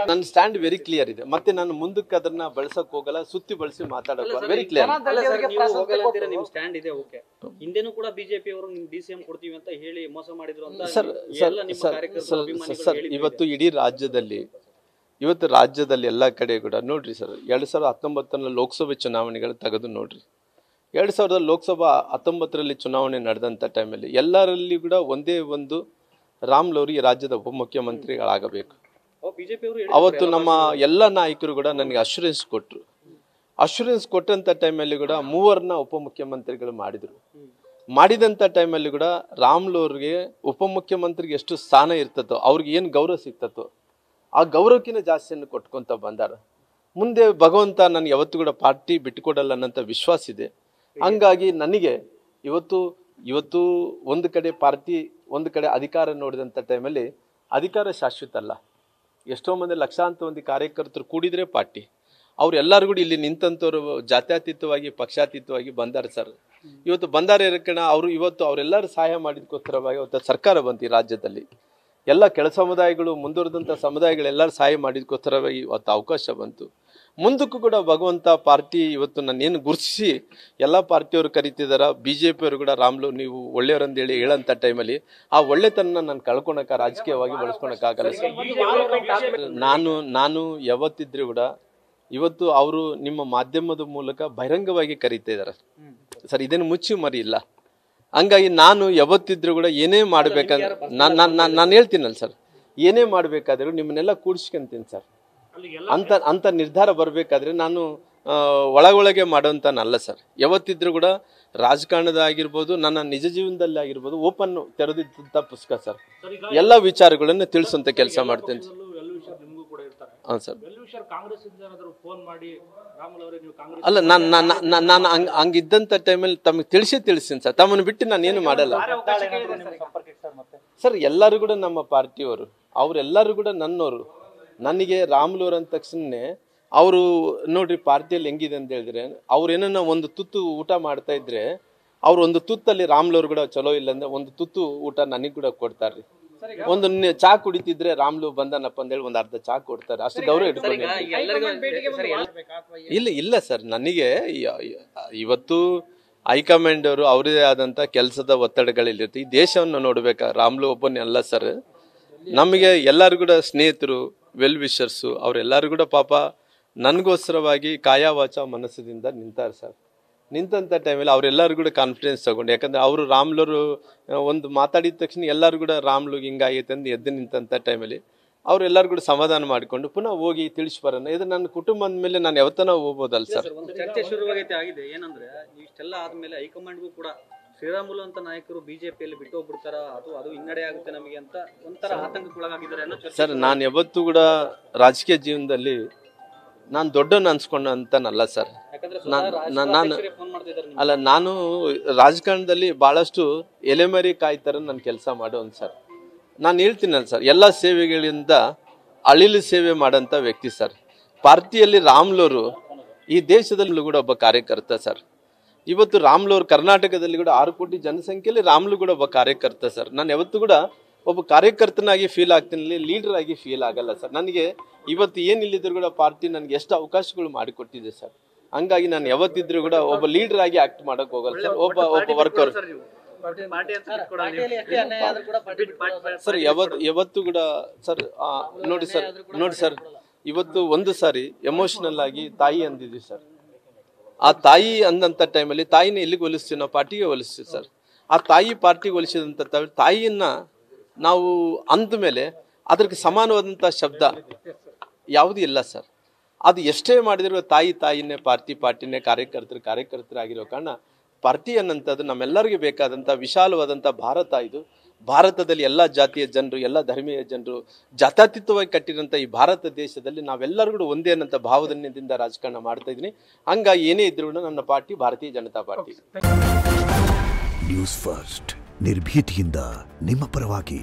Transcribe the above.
ನನ್ನ stand very clear ಇದೆ. ಮತ್ತೆ ನಾನು ಮುಂದಕ್ಕೆ ಅದನ್ನ ಬಳಸಕ್ ಹೋಗಲ್ಲ, ಸುತ್ತಿ ಬಳಸಿ ಮಾತಾಡೋಕೆ ವೆರಿ ಕ್ಲಿಯರ್. ನಿಮ್ ಸ್ಟ್ಯಾಂಡ್ ಇದೆ, ಓಕೆ. ಹಿಂದೆನೂ ಕೂಡ ಬಿಜೆಪಿ ಅವರು ನಿಮ್ ಡಿಸಿಎಂ ಕೊಡ್ತೀವಿ ಅಂತ ಹೇಳಿ ಮೋಸ ಮಾಡಿದ್ರು ಅಂತ ಸರ್ ಇವತ್ತು ಇಡೀ ರಾಜ್ಯದಲ್ಲಿ ಎಲ್ಲ ಕಡೆ ಕೂಡ ನೋಡ್ರಿ ಸರ್, 2019 ಲೋಕಸಭೆ ಚುನಾವಣೆಗಳು ತೆಗೆದು ನೋಡ್ರಿ. 2000 ಲೋಕಸಭಾ 19ರಲ್ಲಿ ಚುನಾವಣೆ ನಡೆದಂಥ ಟೈಮಲ್ಲಿ ಎಲ್ಲರಲ್ಲಿ ಕೂಡ ಒಂದೇ ಒಂದು ರಾಮ್ಲೋರಿ ರಾಜ್ಯದ ಉಪಮುಖ್ಯಮಂತ್ರಿಗಳಾಗಬೇಕು. ಅವತ್ತು ನಮ್ಮ ಎಲ್ಲ ನಾಯಕರು ಕೂಡ ನನಗೆ ಅಶ್ಯೂರೆನ್ಸ್ ಕೊಟ್ಟರು. ಅಶ್ಯೂರೆನ್ಸ್ ಕೊಟ್ಟಂಥ ಟೈಮಲ್ಲಿ ಕೂಡ 3 ಉಪಮುಖ್ಯಮಂತ್ರಿಗಳು ಮಾಡಿದಂಥ ಟೈಮಲ್ಲಿ ಕೂಡ ರಾಮ್ಲೋರ್ಗೆ ಉಪಮುಖ್ಯಮಂತ್ರಿಗೆ ಎಷ್ಟು ಸ್ಥಾನ ಇರ್ತದೋ, ಅವ್ರಿಗೆ ಏನು ಗೌರವ ಸಿಗ್ತದೋ ಆ ಗೌರವಕ್ಕಿಂತ ಜಾಸ್ತಿಯನ್ನು ಕೊಟ್ಕೊಂತ ಬಂದಾರ. ಮುಂದೆ ಭಗವಂತ ನನಗೆ ಯಾವತ್ತೂ ಕೂಡ ಪಾರ್ಟಿ ಬಿಟ್ಟುಕೊಡಲ್ಲ ಅನ್ನೋಂಥ ವಿಶ್ವಾಸ ಇದೆ. ಹಂಗಾಗಿ ನನಗೆ ಇವತ್ತು ಒಂದು ಕಡೆ ಪಾರ್ಟಿ, ಒಂದು ಕಡೆ ಅಧಿಕಾರ ನೋಡಿದಂಥ ಟೈಮಲ್ಲಿ ಅಧಿಕಾರ ಶಾಶ್ವತ ಅಲ್ಲ. ಎಷ್ಟೋ ಮಂದಿ ಲಕ್ಷಾಂತರ ಮಂದಿ ಕಾರ್ಯಕರ್ತರು ಕೂಡಿದ್ರೆ ಪಾರ್ಟಿ. ಅವ್ರೆಲ್ಲರೂ ಕೂಡ ಇಲ್ಲಿ ನಿಂತಂಥವ್ರು ಜಾತ್ಯತೀತವಾಗಿ ಪಕ್ಷಾತೀತವಾಗಿ ಬಂದಾರೆ ಸರ್. ಇವತ್ತು ಬಂದಾರೆ ಇರಕಣ ಅವರೆಲ್ಲರೂ ಸಹಾಯ ಮಾಡಿದಕ್ಕೋಸ್ಕರವಾಗಿ ಇವತ್ತು ಸರ್ಕಾರ ಬಂತು ಈ ರಾಜ್ಯದಲ್ಲಿ. ಎಲ್ಲ ಕೆಳ ಸಮುದಾಯಗಳು, ಮುಂದುವರೆದಂಥ ಸಮುದಾಯಗಳೆಲ್ಲರೂ ಸಹಾಯ ಮಾಡಿದಕ್ಕೋಸ್ಕರವಾಗಿ ಇವತ್ತು ಅವಕಾಶ ಬಂತು. ಮುಂದಕ್ಕೂ ಕೂಡ ಭಗವಂತ ಪಾರ್ಟಿ ಇವತ್ತು ನನ್ನೇನು ಗುರುತಿಸಿ ಎಲ್ಲ ಪಾರ್ಟಿಯವರು ಕರಿತಿದಾರ. BJP ಕೂಡ ರಾಮ್ಲು ನೀವು ಒಳ್ಳೆಯವರಂದೇಳಿ ಹೇಳಂಥ ಟೈಮಲ್ಲಿ ಆ ಒಳ್ಳೆತನ ನಾನು ಕಳ್ಕೊಳಕ ರಾಜಕೀಯವಾಗಿ ಬಳಸ್ಕೊಳಕ್ಕಾಗಲ್ಲ ಸರ್. ನಾನು ಯಾವತ್ತಿದ್ರು ಕೂಡ ಇವತ್ತು ಅವರು ನಿಮ್ಮ ಮಾಧ್ಯಮದ ಮೂಲಕ ಬಹಿರಂಗವಾಗಿ ಕರೀತಾ ಇದ್ದಾರೆ ಸರ್. ಇದೇನು ಮುಚ್ಚಿ ಮರಿ ಇಲ್ಲ. ಹಂಗಾಗಿ ನಾನು ಯಾವತ್ತಿದ್ರು ಕೂಡ ಏನೇ ಮಾಡ್ಬೇಕಂದ್ರೆ ನಾನು ಹೇಳ್ತೀನಲ್ಲ ಸರ್, ಏನೇ ಮಾಡ್ಬೇಕಾದ್ರೂ ನಿಮ್ಮನ್ನೆಲ್ಲ ಕೂಡಿಸ್ಕೊಂತೀನಿ ಸರ್. ಅಂತ ನಿರ್ಧಾರ ಬರಬೇಕಾದ್ರೆ ನಾನು ಒಳಗೊಳಗೆ ಮಾಡೋಂತನಲ್ಲ ಸರ್. ಯಾವತ್ತಿದ್ರು ಕೂಡ ರಾಜಕಾರಣದಾಗಿರ್ಬೋದು, ನನ್ನ ನಿಜ ಜೀವನದಲ್ಲಿ ಆಗಿರ್ಬೋದು ಓಪನ್ ತೆರೆದಿದ್ದಂಥ ಪುಸ್ತಕ ಸರ್. ಎಲ್ಲ ವಿಚಾರಗಳನ್ನು ತಿಳಿಸುವಂತ ಕೆಲಸ ಮಾಡ್ತೇನೆ. ಹಾಂ ಸರ್. ಅಲ್ಲ, ನಾನು ಹಂಗಿದ್ದಂಥ ಟೈಮಲ್ಲಿ ತಮಗೆ ತಿಳಿಸ್ತೀನಿ ಸರ್. ತಮ್ಮನ್ನು ಬಿಟ್ಟು ನಾನು ಏನು ಮಾಡಲ್ಲ ಸರ್. ಎಲ್ಲರೂ ಕೂಡ ನಮ್ಮ ಪಾರ್ಟಿಯವರು, ಅವರೆಲ್ಲರೂ ಕೂಡ ನನ್ನವರು. ನನಗೆ ರಾಮ್ಲೋರ್ ಅಂದ ತಕ್ಷಣ ಅವರು ನೋಡ್ರಿ ಪಾರ್ಟಿಯಲ್ಲಿ ಹೆಂಗಿದೆ ಅಂತ ಹೇಳಿದ್ರೆ, ಅವ್ರೇನ ಒಂದು ತುತ್ತು ಊಟ ಮಾಡ್ತಾ ಇದ್ರೆ ಅವ್ರು ಒಂದು ತುತ್ತಲ್ಲಿ ರಾಮ್ಲೋರ್ ಕೂಡ ಚಲೋ ಇಲ್ಲ ಅಂದ್ರೆ ಒಂದು ತುತ್ತು ಊಟ ನನಗೆ ಕೂಡ ಕೊಡ್ತಾರ್ರಿ. ಒಂದು ಚಾ ಕುಡಿತಿದ್ರೆ ರಾಮ್ಲು ಬಂದನಪ್ಪ ಅಂತ ಹೇಳಿ ಒಂದು ಅರ್ಧ ಚಾ ಕೊಡ್ತಾರೆ. ಅಷ್ಟು ಗೌರವ ಇಟ್ಕೊಂಡು ಇಲ್ಲ ಸರ್. ನನಗೆ ಇವತ್ತು ಹೈಕಮಾಂಡ್ ಅವರು ಅವರದೇ ಆದಂತ ಕೆಲಸದ ಒತ್ತಡಗಳಿರುತ್ತೆ. ಈ ದೇಶವನ್ನು ನೋಡ್ಬೇಕಾ, ರಾಮ್ಲು ಒಬ್ಬನೇ ಅಲ್ಲ ಸರ್. ನಮಗೆ ಎಲ್ಲರೂ ಕೂಡ ಸ್ನೇಹಿತರು, ವೆಲ್ ವಿಶರ್ಸು, ಅವರೆಲ್ಲರೂ ಕೂಡ ಪಾಪ ನನಗೋಸ್ಕರವಾಗಿ ಕಾಯವಾಚ ಮನಸ್ಸದಿಂದ ನಿಂತಾರೆ ಸರ್. ನಿಂತಂಥ ಟೈಮಲ್ಲಿ ಅವರೆಲ್ಲರೂ ಕೂಡ ಕಾನ್ಫಿಡೆನ್ಸ್ ತಗೊಂಡು, ಯಾಕಂದ್ರೆ ಅವರು ರಾಮ್ಲರು ಒಂದು ಮಾತಾಡಿದ ತಕ್ಷಣ ಎಲ್ಲರೂ ಕೂಡ ರಾಮ್ಲುಗೆ ಹಿಂಗಾಗೈತೆ ಅಂತ ಎದ್ದು ನಿಂತಂಥ ಟೈಮಲ್ಲಿ ಅವರೆಲ್ಲರೂ ಕೂಡ ಸಮಾಧಾನ ಮಾಡಿಕೊಂಡು ಪುನಃ ಹೋಗಿ ತಿಳಿಸಿ ಬರೋಣ. ಇದು ನನ್ನ ಕುಟುಂಬದ ಮೇಲೆ ನಾನು ಯಾವತ್ತನ ಹೋಗ್ಬೋದಲ್ಲ ಸರ್. ಒಂದು ಚರ್ಚೆ ಶುರುವಾಗೈತೆ ಆಗಿದೆ. ಏನಂದ್ರೆ ಇಷ್ಟೆಲ್ಲ ಆದ್ಮೇಲೆ ಹೈಕಮಾಂಡ್ಗೂ ಕೂಡ ಶ್ರೀರಾಮುಲು ಅಂತ ನಾಯಕರು ಬಿಜೆಪಿಯಲ್ಲಿ ಬಿಟ್ಟು ಹೋಗ್ಬಿಡ್ತಾರ, ಅದು ಹಿನ್ನಡೆ ಆಗುತ್ತೆ ನಮಗೆ ಅಂತ ಒಂಥರ ಆತಂಕಕ್ಕೊಳಗಾಗಿದ್ದಾರೆ ಅನ್ನೋ ಸರ್. ನಾನು ಯಾವತ್ತೂ ಕೂಡ ರಾಜಕೀಯ ಜೀವನದಲ್ಲಿ ನಾನು ದೊಡ್ಡವನ್ನ ಅನ್ಸ್ಕೊಂಡಂತನಲ್ಲ ಸರ್. ನಾನು ರಾಜಕಾರಣದಲ್ಲಿ ಬಹಳಷ್ಟು ಎಲೆಮರಿ ಕಾಯ್ತಾರ ನನ್ನ ಕೆಲಸ ಮಾಡೋನ್ ಸರ್. ನಾನು ಹೇಳ್ತೀನಲ್ಲ ಸರ್, ಎಲ್ಲ ಸೇವೆಗಳಿಂದ ಅಳಿಲು ಸೇವೆ ಮಾಡೋಂಥ ವ್ಯಕ್ತಿ ಸರ್. ಪಾರ್ಟಿಯಲ್ಲಿ ರಾಮ್ಲೋರು ಈ ದೇಶದಲ್ಲೂ ಕೂಡ ಒಬ್ಬ ಕಾರ್ಯಕರ್ತ ಸರ್. ಇವತ್ತು ರಾಮ್ಲೋರ್ ಕರ್ನಾಟಕದಲ್ಲಿ ಕೂಡ 6 ಕೋಟಿ ಜನಸಂಖ್ಯೆಯಲ್ಲಿ ರಾಮ್ಲು ಕೂಡ ಒಬ್ಬ ಕಾರ್ಯಕರ್ತ ಸರ್. ನಾನು ಯಾವತ್ತೂ ಕೂಡ ಒಬ್ಬ ಕಾರ್ಯಕರ್ತನಾಗಿ ಫೀಲ್ ಆಗ್ತೀನಿ, ಲೀಡರ್ ಆಗಿ ಫೀಲ್ ಆಗಲ್ಲ ಸರ್. ನನಗೆ ಇವತ್ತು ಏನಿಲ್ಲಿದ್ರು ಕೂಡ ಪಾರ್ಟಿ ನನಗೆ ಎಷ್ಟು ಅವಕಾಶಗಳು ಮಾಡಿಕೊಟ್ಟಿದೆ ಸರ್. ಹಂಗಾಗಿ ನಾನು ಯಾವತ್ತಿದ್ರು ಕೂಡ ಒಬ್ಬ ಲೀಡರ್ ಆಗಿ ಆಕ್ಟ್ ಮಾಡಕ್ ಹೋಗಲ್ಲ ಸರ್. ಒಬ್ಬ ವರ್ಕರ್ ಸರ್. ಯಾವತ್ತು ಕೂಡ ಸರ್ ನೋಡಿ ಸರ್, ಇವತ್ತು ಒಂದು ಸಾರಿ ಎಮೋಷನಲ್ ಆಗಿ ತಾಯಿ ಅಂದಿದ್ವಿ ಸರ್. ಆ ತಾಯಿ ಅಂದಂಥ ಟೈಮಲ್ಲಿ ತಾಯಿನ ಎಲ್ಲಿಗೆ ಹೋಲಿಸ್ತೀವಿ ನಾವು? ಪಾರ್ಟಿಗೆ ಹೋಲಿಸ್ತೀವಿ ಸರ್. ಆ ತಾಯಿ ಪಾರ್ಟಿಗೆ ಹೋಲಿಸಿದಂಥ ತಾಯಿಯನ್ನ ನಾವು ಅಂದ ಮೇಲೆ ಅದಕ್ಕೆ ಸಮಾನವಾದಂಥ ಶಬ್ದ ಯಾವುದೂ ಇಲ್ಲ ಸರ್. ಅದು ಎಷ್ಟೇ ಮಾಡಿದ್ರು ತಾಯಿನೇ, ಪಾರ್ಟಿನೇ, ಕಾರ್ಯಕರ್ತರಾಗಿರೋ ಕಾರಣ ಪಾರ್ಟಿ ಅನ್ನಂಥದ್ದು ನಮ್ಮೆಲ್ಲರಿಗೂ ಬೇಕಾದಂಥ ವಿಶಾಲವಾದಂಥ ಭಾರತ. ಇದು ಭಾರತದಲ್ಲಿ ಎಲ್ಲ ಜಾತಿಯ ಜನರು, ಎಲ್ಲ ಧರ್ಮೀಯ ಜನರು ಜಾತ್ಯತೀತವಾಗಿ ಕಟ್ಟಿರೋಂಥ ಈ ಭಾರತ ದೇಶದಲ್ಲಿ ನಾವೆಲ್ಲರೂ ಕೂಡ ಒಂದೇ ಅನ್ನೋಂಥ ಭಾವದಿಂದ ರಾಜಕಾರಣ ಮಾಡ್ತಾ ಇದ್ದೀನಿ. ಹಂಗಾಗಿ ಏನೇ ಇದ್ರೂ ನನ್ನ ಪಾರ್ಟಿ ಭಾರತೀಯ ಜನತಾ ಪಾರ್ಟಿ. ನ್ಯೂಸ್ ಫಸ್ಟ್, ನಿರ್ಭೀತಿಯಿಂದ ನಿಮ್ಮ ಪರವಾಗಿ.